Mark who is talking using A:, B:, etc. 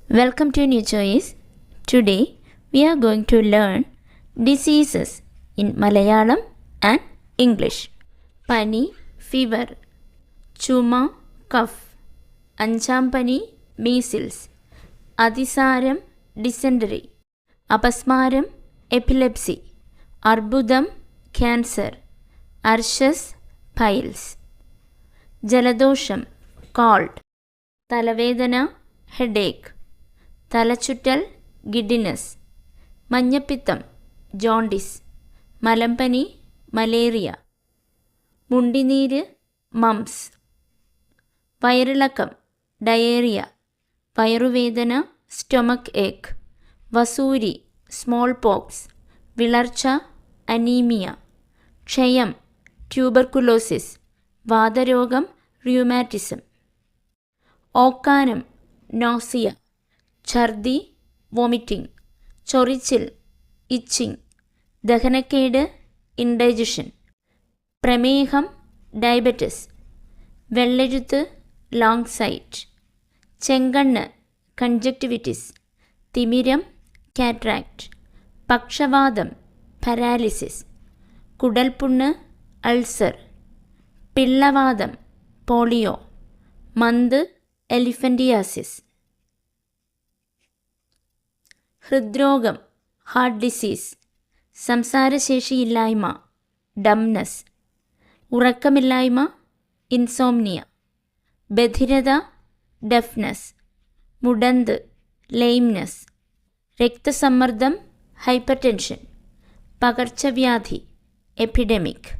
A: Welcome to New Choice. Today we are going to learn diseases in Malayalam and English. Pani, fever. Chuma, cough. Anchampani, measles. Adisaram, dysentery. Apasmaram, epilepsy. Arbudam, cancer. Arshas, piles. Jaladosham, cold. Talavedana, headache. തലച്ചുറ്റൽ giddiness, മഞ്ഞപ്പിത്തം jaundice, മലമ്പനി malaria, മുണ്ടിനീര് mumps, വയറിളക്കം diarrhoea, വയറുവേദന stomach ache, വസൂരി small pox, വിളർച്ച anaemia, ക്ഷയം tuberculosis, വാതരോഗം റ്യൂമാറ്റിസം, ഓക്കാനം നോസിയ, ഛർദി വോമിറ്റിംഗ്, ചൊറിച്ചിൽ ഇച്ചിങ്, ദഹനക്കേട് ഇൻഡൈജഷൻ, പ്രമേഹം ഡയബറ്റിസ്, വെള്ളെഴുത്ത് ലോങ് സൈറ്റ്, ചെങ്കണ്ണ് കൺജക്റ്റിവിറ്റിസ്, തിമിരം കാറ്ററാക്ട്, പക്ഷവാതം പാരാലിസിസ്, കുടൽപുണ്ണ് അൾസർ, പിള്ളവാതം പോളിയോ, മന്ത് എലിഫന്റിയാസിസ്, ഹൃദ്രോഗം ഹാർട്ട് ഡിസീസ്, സംസാരശേഷിയില്ലായ്മ ഡംനസ്, ഉറക്കമില്ലായ്മ ഇൻസോംനിയ, ബധിരത ഡെഫ്നസ്, മുടന്ത് ലെയിംനസ്, രക്തസമ്മർദ്ദം ഹൈപ്പർടെൻഷൻ, പകർച്ചവ്യാധി എപ്പിഡെമിക്.